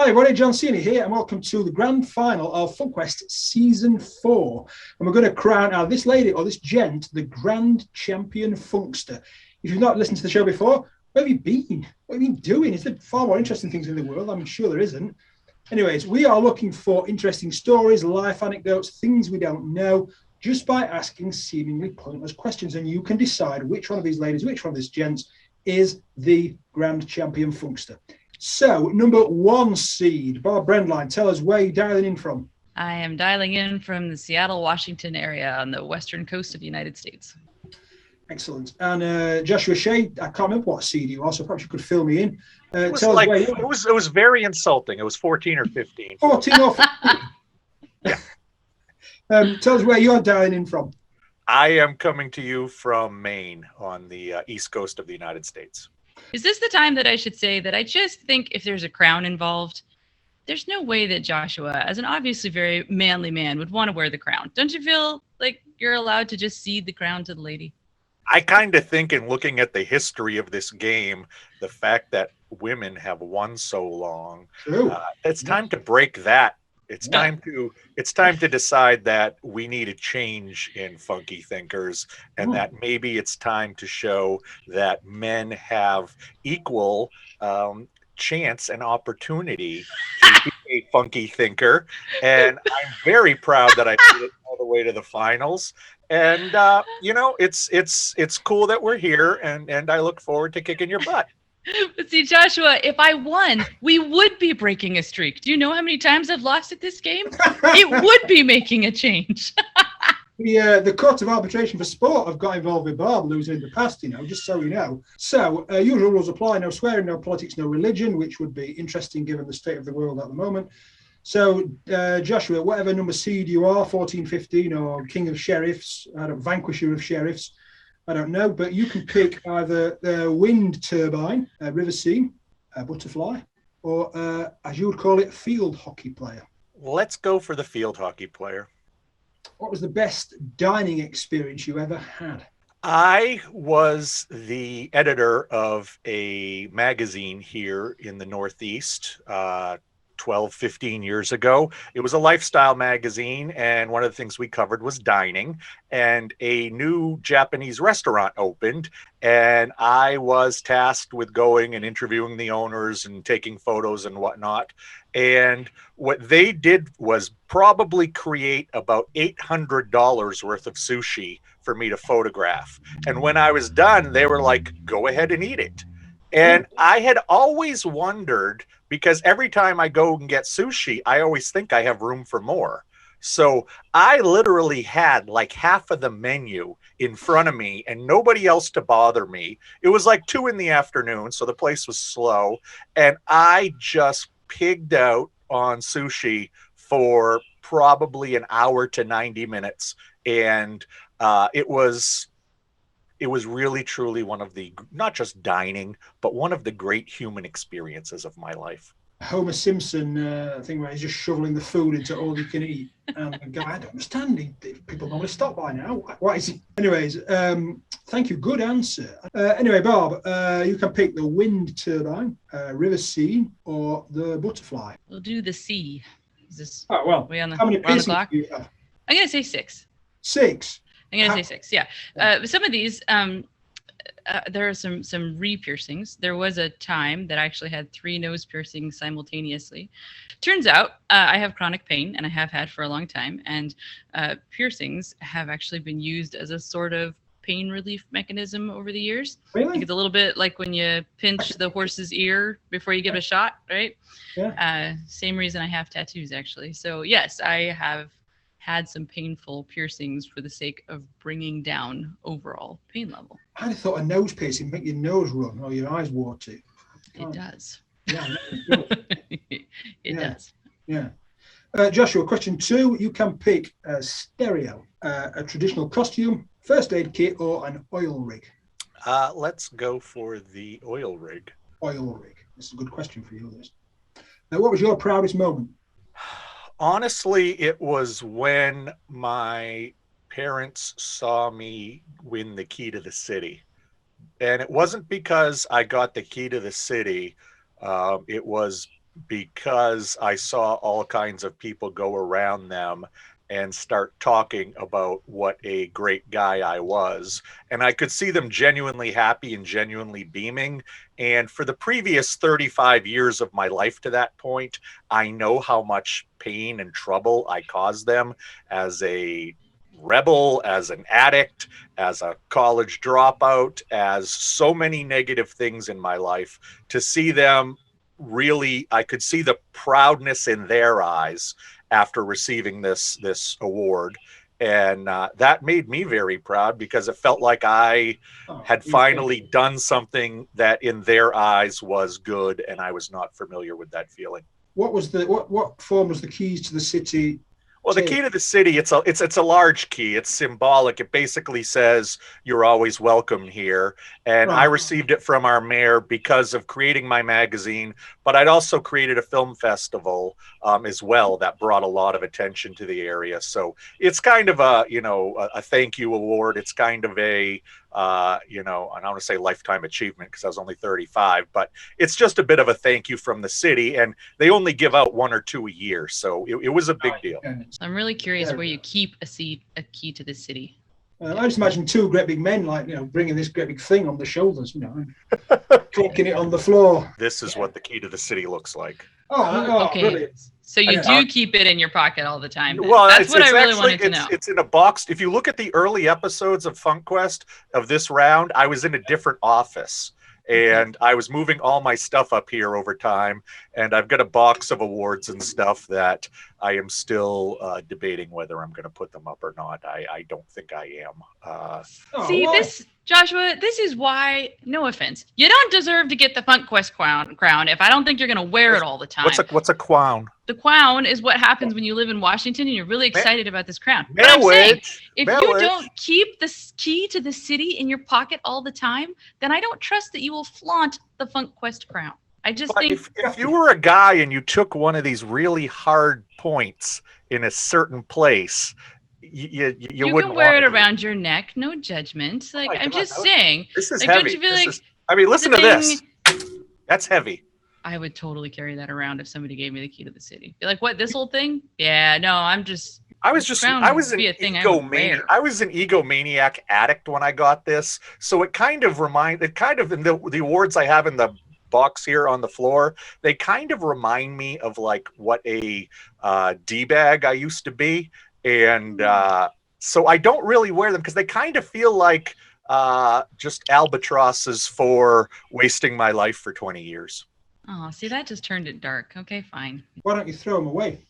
Hi everybody, John Cena here, and welcome to the grand final of FunKQuEST Season 4. And we're going to crown out this lady or this gent the Grand Champion Funkster. If you've not listened to the show before, where have you been? What have you been doing? Is there far more interesting things in the world? I'm sure there isn't. Anyways, we are looking for interesting stories, life anecdotes, things we don't know, just by asking seemingly pointless questions. And you can decide which one of these ladies, which one of these gents is the Grand Champion Funkster. So, number 1 seed, Barb Braendlein, tell us where you're dialing in from. I am dialing in from the Seattle, Washington area on the western coast of the United States. Excellent. And Joshua Shea, I can't remember what seed you are, so perhaps you could fill me in. It was very insulting. It was 14 or 15. 14 or 15. Yeah. Tell us where you're dialing in from. I am coming to you from Maine on the east coast of the United States. Is this the time that I should say that I just think if there's a crown involved, there's no way that Joshua, as an obviously very manly man, would want to wear the crown? Don't you feel like you're allowed to just cede the crown to the lady? I kind of think, in looking at the history of this game, the fact that women have won so long, it's time to break that. It's time to decide that we need a change in FunkyThinkers, and that maybe it's time to show that men have equal chance and opportunity to be a funky thinker. And I'm very proud that I made it all the way to the finals. And it's cool that we're here, and I look forward to kicking your butt. But see, Joshua, if I won, we would be breaking a streak. Do you know how many times I've lost at this game? It would be making a change. The Court of Arbitration for Sport have got involved with Barb losing in the past, just so you know. So, usual rules apply: no swearing, no politics, no religion, which would be interesting given the state of the world at the moment. So, Joshua, whatever number seed you are, 14, 15, or King of Sheriffs, Vanquisher of Sheriffs, I don't know, but you can pick either the wind turbine, a river scene, a butterfly, or as you would call it, field hockey player. Let's go for the field hockey player. What was the best dining experience you ever had? I was the editor of a magazine here in the Northeast 12, 15 years ago. It was a lifestyle magazine, and one of the things we covered was dining, and a new Japanese restaurant opened, and I was tasked with going and interviewing the owners and taking photos and whatnot. And what they did was probably create about $800 worth of sushi for me to photograph. And when I was done, they were like, go ahead and eat it. And I had always wondered, because every time I go and get sushi, I always think I have room for more. So I literally had like half of the menu in front of me and nobody else to bother me. It was like 2 p.m, so the place was slow. And I just pigged out on sushi for probably an hour to 90 minutes. And it was really, truly one of the, not just dining, but one of the great human experiences of my life. Homer Simpson thing where he's just shoveling the food into all you can eat. And the guy, I don't understand. People normally stop by now. Why is he? Anyways, thank you. Good answer. Anyway, Barb, you can pick the wind turbine, river scene, or the butterfly. We'll do the sea. Is this? Oh, well, how many piercings do you have? I'm going to say 6. 6? I'm going to say 6, yeah. Some of these, there are some re-piercings. There was a time that I actually had 3 nose piercings simultaneously. Turns out I have chronic pain, and I have had for a long time, and piercings have actually been used as a sort of pain relief mechanism over the years. Really? It's a little bit like when you pinch the horse's ear before you give it a shot, right? Yeah. Same reason I have tattoos, actually. So yes, I have had some painful piercings for the sake of bringing down overall pain level. I thought a nose piercing make your nose run or your eyes water. It does. Yeah, it does. Yeah. Joshua, question 2. You can pick a stereo, a traditional costume, first aid kit, or an oil rig. Let's go for the oil rig. Oil rig. This is a good question for you, this. Now, what was your proudest moment? Honestly, it was when my parents saw me win the key to the city. And it wasn't because I got the key to the city. It was because I saw all kinds of people go around them and start talking about what a great guy I was. And I could see them genuinely happy and genuinely beaming. And for the previous 35 years of my life to that point, I know how much pain and trouble I caused them as a rebel, as an addict, as a college dropout, as so many negative things in my life. To see them really, I could see the proudness in their eyes after receiving this award, and that made me very proud because it felt like I had finally done something that in their eyes was good, and I was not familiar with that feeling. What form was the keys to the city? Well, the key to the city, it's a large key. It's symbolic. It basically says you're always welcome here. And I received it from our mayor because of creating my magazine, but I'd also created a film festival as well that brought a lot of attention to the area. So it's kind of a thank you award. It's kind of a I don't want to say lifetime achievement because I was only 35, but it's just a bit of a thank you from the city, and they only give out 1 or 2 a year, so it was a big deal. I'm really curious where you keep a key to the city. I just imagine 2 great big men, bringing this great big thing on the shoulders, and clinking it on the floor. This is what the key to the city looks like. Okay. Brilliant. So you do keep it in your pocket all the time. Then. Well, that's what I really wanted to know. It's in a box. If you look at the early episodes of FUNKQUEST of this round, I was in a different office. And I was moving all my stuff up here over time. And I've got a box of awards and stuff that I am still debating whether I'm going to put them up or not. I don't think I am. This, Joshua, this is why, no offense, you don't deserve to get the FUNKQUEST crown if I don't think you're going to wear it all the time. What's a crown? The crown is what happens when you live in Washington and you're really excited about this crown. But I'm saying, if you don't keep the key to the city in your pocket all the time, then I don't trust that you will flaunt the FUNKQUEST crown. I just think if you were a guy and you took one of these really hard points in a certain place, you wouldn't can wear it around your neck, no judgment. Like I'm just saying, this is like, heavy. Don't you feel listen to this. That's heavy. I would totally carry that around if somebody gave me the key to the city. Be like, what? This whole thing? Yeah, no, I was an egomaniac addict when I got this. So it kind of in the awards I have in the box here on the floor, they kind of remind me of like what a D-bag I used to be. And so I don't really wear them because they kind of feel like just albatrosses for wasting my life for 20 years. Oh, see, that just turned it dark. Okay, fine. Why don't you throw them away?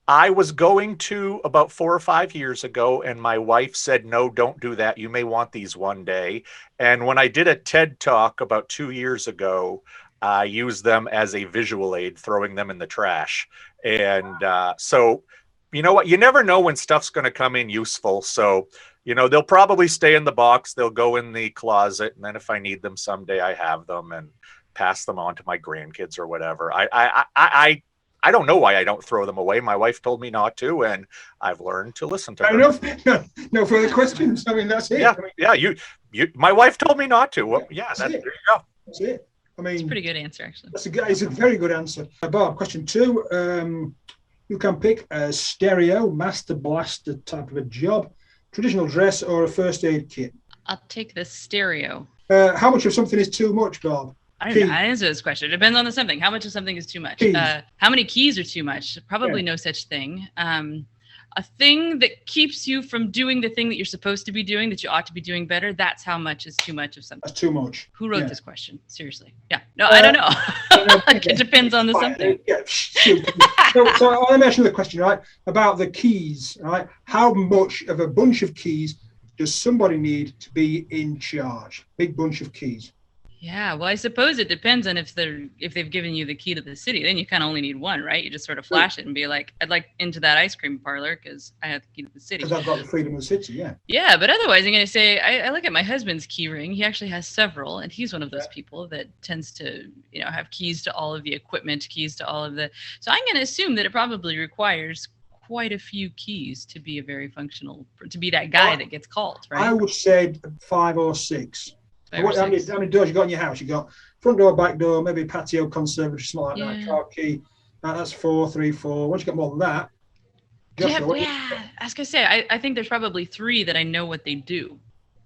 I was going to about 4 or 5 years ago, and my wife said, no, don't do that. You may want these one day. And when I did a TED Talk about 2 years ago, I used them as a visual aid, throwing them in the trash. And so, you know what? You never know when stuff's going to come in useful. So, they'll probably stay in the box. They'll go in the closet. And then if I need them someday, I have them and pass them on to my grandkids or whatever. I don't know why I don't throw them away. My wife told me not to, and I've learned to listen to her. No further questions. I mean, that's it. Yeah. My wife told me not to. Well, yeah, there you go. That's it. I mean, it's a pretty good answer, actually. It's a very good answer. Barb, question 2. You can pick a stereo, master blaster type of a job, traditional dress, or a first aid kit. I'll take the stereo. How much of something is too much, Barb? I don't know how to answer this question. It depends on the something. How much of something is too much? How many keys are too much? Probably no such thing. A thing that keeps you from doing the thing that you're supposed to be doing, that you ought to be doing better, that's how much is too much of something. That's too much. Who wrote this question? Seriously. Yeah. No, I don't know. It depends on the something. So I mentioned the question, right, about the keys, right? How much of a bunch of keys does somebody need to be in charge? Big bunch of keys. Yeah, well, I suppose it depends on if they've given you the key to the city. Then you kind of only need one, right? You just sort of flash it and be like, "I'd like into that ice cream parlor because I have the key to the city." Because I've got the freedom of the city, yeah. Yeah, but otherwise, I'm going to say I look at my husband's key ring. He actually has several, and he's one of those people that tends to, have keys to all of the equipment, keys to all of the. So I'm going to assume that it probably requires quite a few keys to be a very functional, to be that guy that gets called, right? I would say 5 or 6. 5 or How many 6. doors you got in your house? You got front door, back door, maybe patio, conservatory, something like that. Yeah. Car key. That's 4, 3, 4. Once you get more than that, Joshua, what Yeah, I was gonna say, I think there's probably 3 that I know what they do.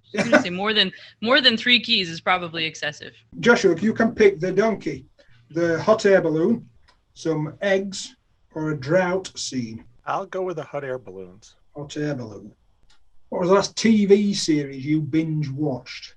So I'm gonna say more than 3 keys is probably excessive. Joshua, if you can pick the donkey, the hot air balloon, some eggs, or a drought scene. I'll go with the hot air balloons. Hot air balloon. What was the last TV series you binge watched?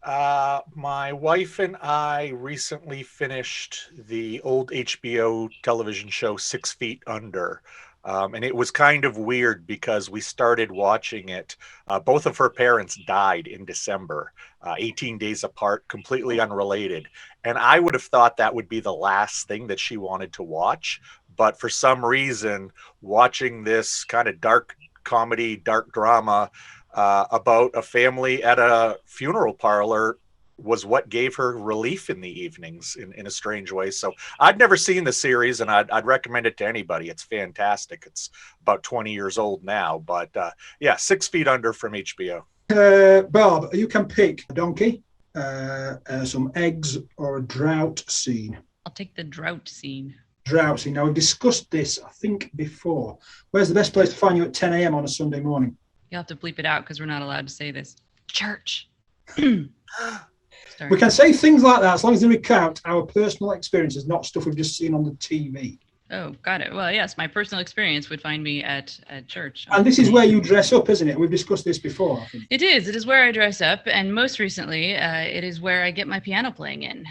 My wife and I recently finished the old HBO television show 6 Feet Under. And it was kind of weird because we started watching it. Both of her parents died in December, 18 days apart, completely unrelated. And I would have thought that would be the last thing that she wanted to watch. But for some reason, watching this kind of dark comedy, dark drama about a family at a funeral parlor was what gave her relief in the evenings in a strange way. So I'd never seen the series, and I'd recommend it to anybody. It's fantastic. It's about 20 years old now, but yeah, 6 Feet Under from HBO. Barb, you can pick a donkey, some eggs, or a drought scene. I'll take the drought scene. Drought scene. Now, we've discussed this, I think, before. Where's the best place to find you at 10 a.m. on a Sunday morning? You'll have to bleep it out because we're not allowed to say this. Church. We can say things like that as long as they recount our personal experiences, not stuff we've just seen on the TV. Oh, got it. Well, yes, my personal experience would find me at church. And this is where you dress up, isn't it? We've discussed this before, I think. It is. It is where I dress up. And most recently, it is where I get my piano playing in.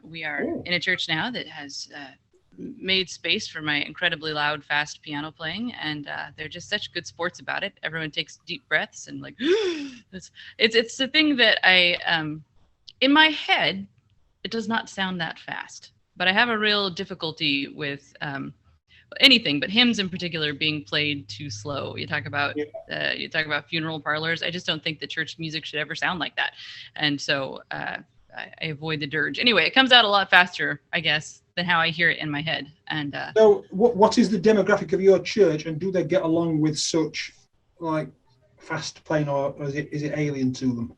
We are in a church now that has made space for my incredibly loud, fast piano playing. And they're just such good sports about it. Everyone takes deep breaths and like, it's the thing that I... in my head, it does not sound that fast, but I have a real difficulty with anything, but hymns in particular being played too slow. You talk about funeral parlors. I just don't think that church music should ever sound like that, and so I avoid the dirge. Anyway, it comes out a lot faster, I guess, than how I hear it in my head. And so, what is the demographic of your church, and do they get along with such like fast playing, or is it alien to them?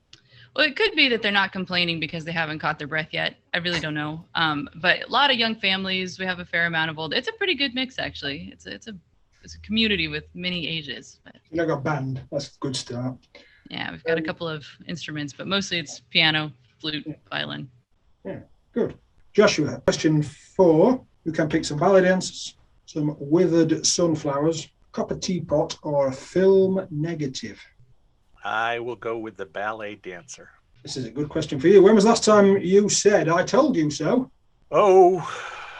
Well, it could be that they're not complaining because they haven't caught their breath yet. I really don't know. But a lot of young families. We have a fair amount of old. It's a pretty good mix, actually. It's a community with many ages. But you got a band. That's a good start. Yeah, we've got a couple of instruments, but mostly it's piano, flute, violin. Yeah, good. Joshua, question 4. You can pick some ballet dancers, some withered sunflowers, copper teapot, or a film negative. I will go with the ballet dancer. This is a good question for you. When was the last time you said, "I told you so"? Oh,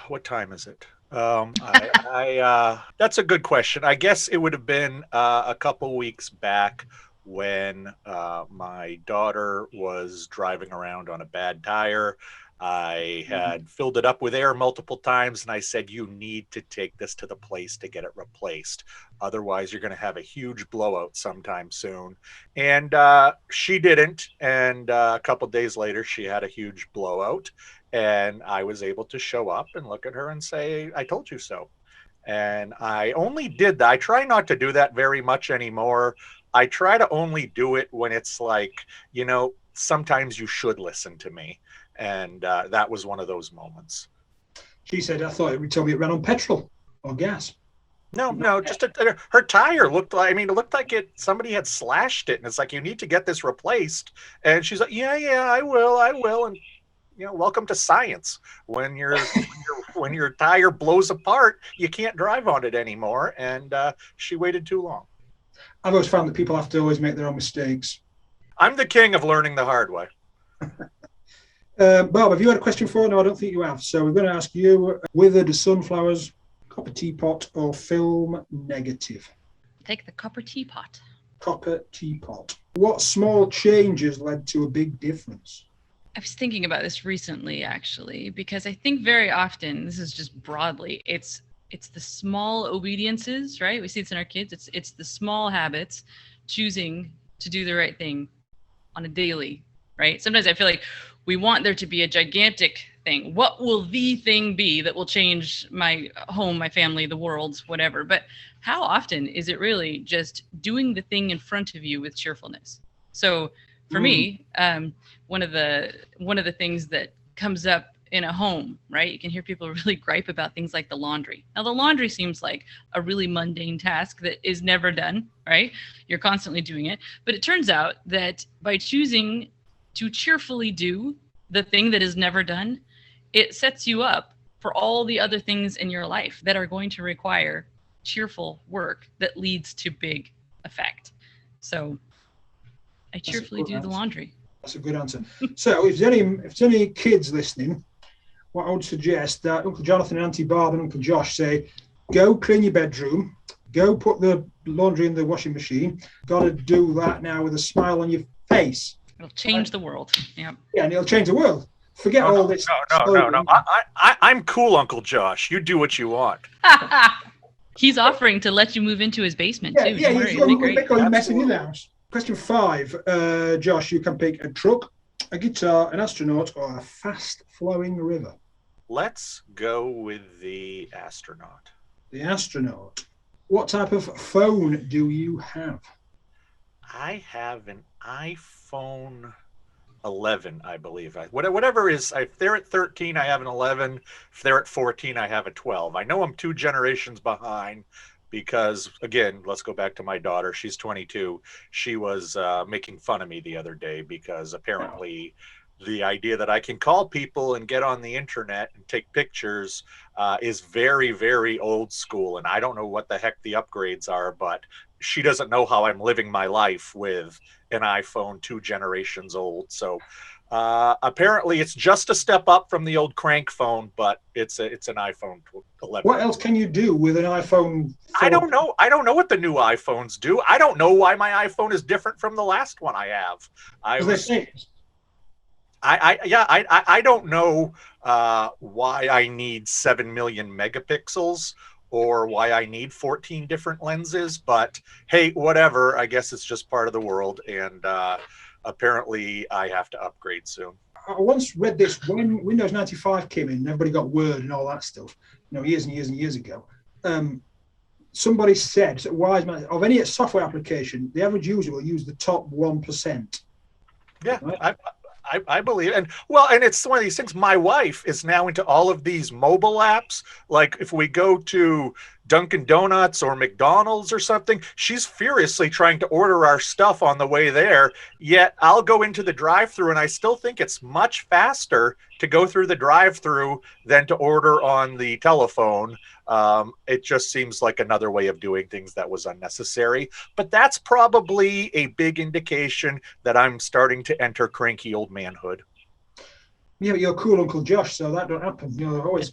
what time is it? That's a good question. I guess it would have been a couple weeks back when my daughter was driving around on a bad tire. I had filled it up with air multiple times, and I said, you need to take this to the place to get it replaced. Otherwise, you're going to have a huge blowout sometime soon. And she didn't. And a couple of days later, she had a huge blowout. And I was able to show up and look at her and say, I told you so. And I only did that. I try not to do that very much anymore. I try to only do it when it's like, sometimes you should listen to me. And that was one of those moments. She said, I thought it would tell me it ran on petrol or gas. No, just her tire looked like, it looked like somebody had slashed it. And it's like, you need to get this replaced. And she's like, yeah, I will. And, welcome to science. When your tire blows apart, you can't drive on it anymore. And she waited too long. I've always found that people have to always make their own mistakes. I'm the king of learning the hard way. Bob, have you had a question for? No, I don't think you have. So we're going to ask you, withered sunflowers, copper teapot, or film negative? Take the copper teapot. Copper teapot. What small changes led to a big difference? I was thinking about this recently, actually, because I think very often, this is just broadly, it's the small obediences, right? We see this in our kids. It's the small habits, choosing to do the right thing on a daily, right? Sometimes I feel like we want there to be a gigantic thing. What will the thing be that will change my home, my family, the world, whatever? But how often is it really just doing the thing in front of you with cheerfulness? So For me, one of the things that comes up in a home, right? You can hear people really gripe about things like the laundry. Now, the laundry seems like a really mundane task that is never done, right? You're constantly doing it. But it turns out that by choosing to cheerfully do the thing that is never done, it sets you up for all the other things in your life that are going to require cheerful work that leads to big effect. So I cheerfully do the laundry. That's a good answer. So if there's any kids listening, what I would suggest that Uncle Jonathan and Auntie Barb and Uncle Josh say, go clean your bedroom, go put the laundry in the washing machine. Got to do that now with a smile on your face. It'll change the world. Yeah. Yeah, and it'll change the world. Forget all this. No. I'm cool, Uncle Josh. You do what you want. He's offering to let you move into his basement too. Yeah, you're messing in the house. Question 5, Josh, you can pick a truck, a guitar, an astronaut, or a fast-flowing river. Let's go with the astronaut. The astronaut. What type of phone do you have? I have an iPhone 11, I believe. Whatever is, if they're at 13, I have an 11. If they're at 14, I have a 12. I know I'm 2 generations behind because, again, let's go back to my daughter. She's 22. She was making fun of me the other day because apparently the idea that I can call people and get on the internet and take pictures is very, very old school. And I don't know what the heck the upgrades are, but she doesn't know how I'm living my life with an iPhone 2 generations old. So apparently it's just a step up from the old crank phone, but it's an iPhone 11. What else can you do with an iPhone 4? I don't know. I don't know what the new iPhones do. I don't know why my iPhone is different from the last one I have. I don't know why I need 7 million megapixels or why I need 14 different lenses, but hey, whatever. I guess it's just part of the world, and apparently I have to upgrade soon. I once read this when Windows 95 came in, everybody got Word and all that stuff, years and years and years ago. Somebody said, wise man, of any software application, the average user will use the top 1%. Yeah, right? I believe, and it's one of these things. My wife is now into all of these mobile apps. Like if we go to Dunkin' Donuts or McDonald's or something, she's furiously trying to order our stuff on the way there. Yet I'll go into the drive-thru, and I still think it's much faster to go through the drive-thru than to order on the telephone. It just seems like another way of doing things that was unnecessary. But that's probably a big indication that I'm starting to enter cranky old manhood. Yeah, but you're cool, Uncle Josh, so that don't happen. Always.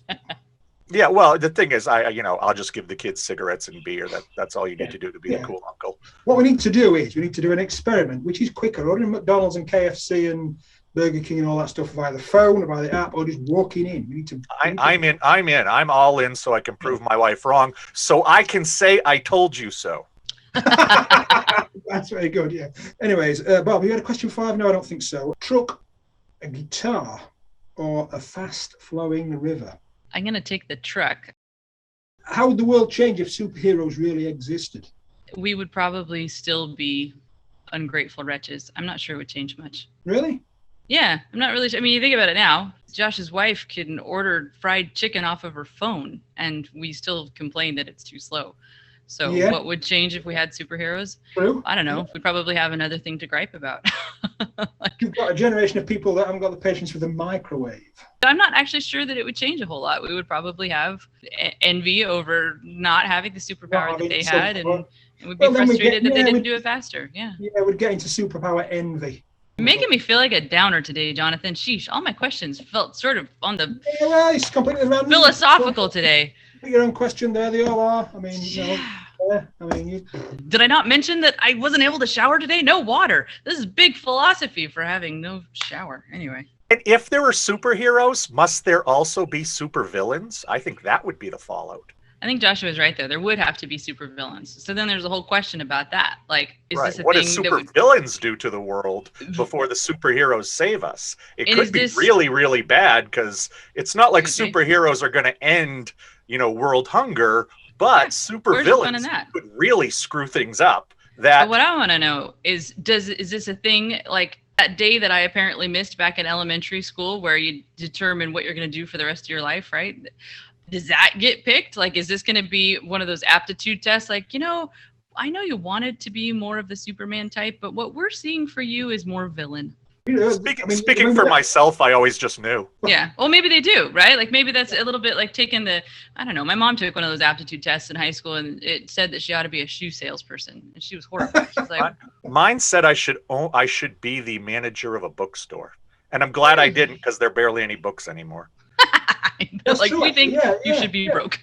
Yeah, well, the thing is, I'll just give the kids cigarettes and beer. That's all you need to do to be the cool uncle. What we need to do is an experiment, which is quicker. Ordering McDonald's and KFC and Burger King and all that stuff via the phone or by the app or just walking in. I'm in. I'm all in so I can prove my wife wrong. So I can say I told you so. That's very good, yeah. Anyways, Bob, you had a question 5? No, I don't think so. Truck, a guitar, or a fast-flowing river? I'm going to take the truck. How would the world change if superheroes really existed? We would probably still be ungrateful wretches. I'm not sure it would change much. Really? Yeah, I'm not really sure. I mean, you think about it now. Josh's wife can order fried chicken off of her phone, and we still complain that it's too slow. So what would change if we had superheroes? True. I don't know. We'd probably have another thing to gripe about. You've got a generation of people that haven't got the patience for the microwave. I'm not actually sure that it would change a whole lot. We would probably have envy over not having the superpower that they had, and we'd be frustrated that they didn't do it faster. Yeah, we'd get into superpower envy. You're making me feel like a downer today, Jonathan. Sheesh, all my questions felt sort of on the it's completely random. Philosophical today. Your own question there, they all are. I mean, Did I not mention that I wasn't able to shower today? No water. This is big philosophy for having no shower. Anyway. And if there were superheroes, must there also be supervillains? I think that would be the fallout. I think Joshua's right there. There would have to be supervillains. So then there's a whole question about that. Like, is this a what thing does supervillains do to the world before the superheroes save us? It could be really, really bad because it's not like superheroes are going to end, world hunger, but supervillains could really screw things up. But what I want to know is this a thing like That day that I apparently missed back in elementary school where you determine what you're going to do for the rest of your life, right? Does that get picked? Like, is this going to be one of those aptitude tests? Like, I know you wanted to be more of the Superman type, but what we're seeing for you is more villain. Speaking for myself, I always just knew. Yeah. Well, maybe they do, right? Like maybe that's a little bit like taking I don't know. My mom took one of those aptitude tests in high school, and it said that she ought to be a shoe salesperson, and she was horrified. She's like, mine said I should be the manager of a bookstore, and I'm glad I didn't, because there are barely any books anymore. Like we think you should be broke.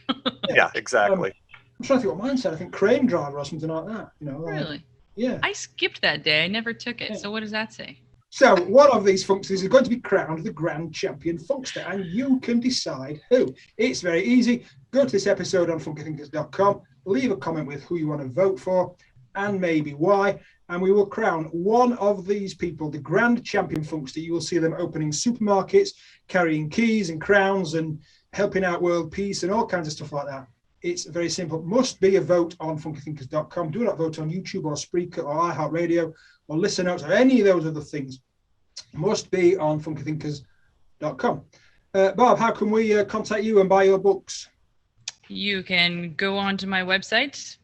Yeah, exactly. I'm trying to think what mine said. I think crane driver or something like that. Really? Yeah. I skipped that day. I never took it. Yeah. So what does that say? So one of these funksters is going to be crowned the Grand Champion Funkster, and you can decide who. It's very easy. Go to this episode on FunkyThinkers.com, leave a comment with who you want to vote for and maybe why, and we will crown one of these people the Grand Champion Funkster. You will see them opening supermarkets, carrying keys and crowns and helping out world peace and all kinds of stuff like that. It's very simple. Must be a vote on FunkyThinkers.com. Do not vote on YouTube or Spreaker or iHeartRadio or Listen Notes or any of those other things. Must be on FunkyThinkers.com. Barb, how can we contact you and buy your books? You can go on to my website,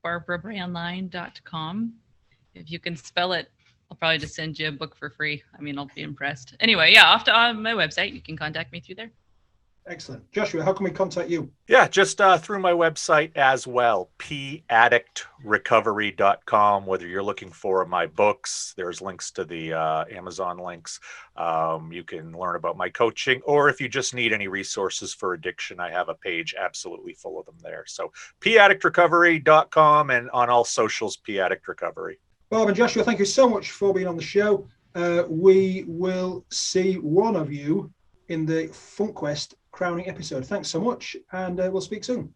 BarbaraBraendlein.com. If you can spell it, I'll probably just send you a book for free. I mean, I'll be impressed. Anyway, yeah, off to my website. You can contact me through there. Excellent. Joshua, how can we contact you? Yeah, just through my website as well, paddictrecovery.com. Whether you're looking for my books, there's links to the Amazon links. You can learn about my coaching, or if you just need any resources for addiction, I have a page absolutely full of them there. So paddictrecovery.com, and on all socials, paddictrecovery. Barb and Joshua, thank you so much for being on the show. We will see one of you in the FUNKQUEST crowning episode. Thanks so much, and we'll speak soon.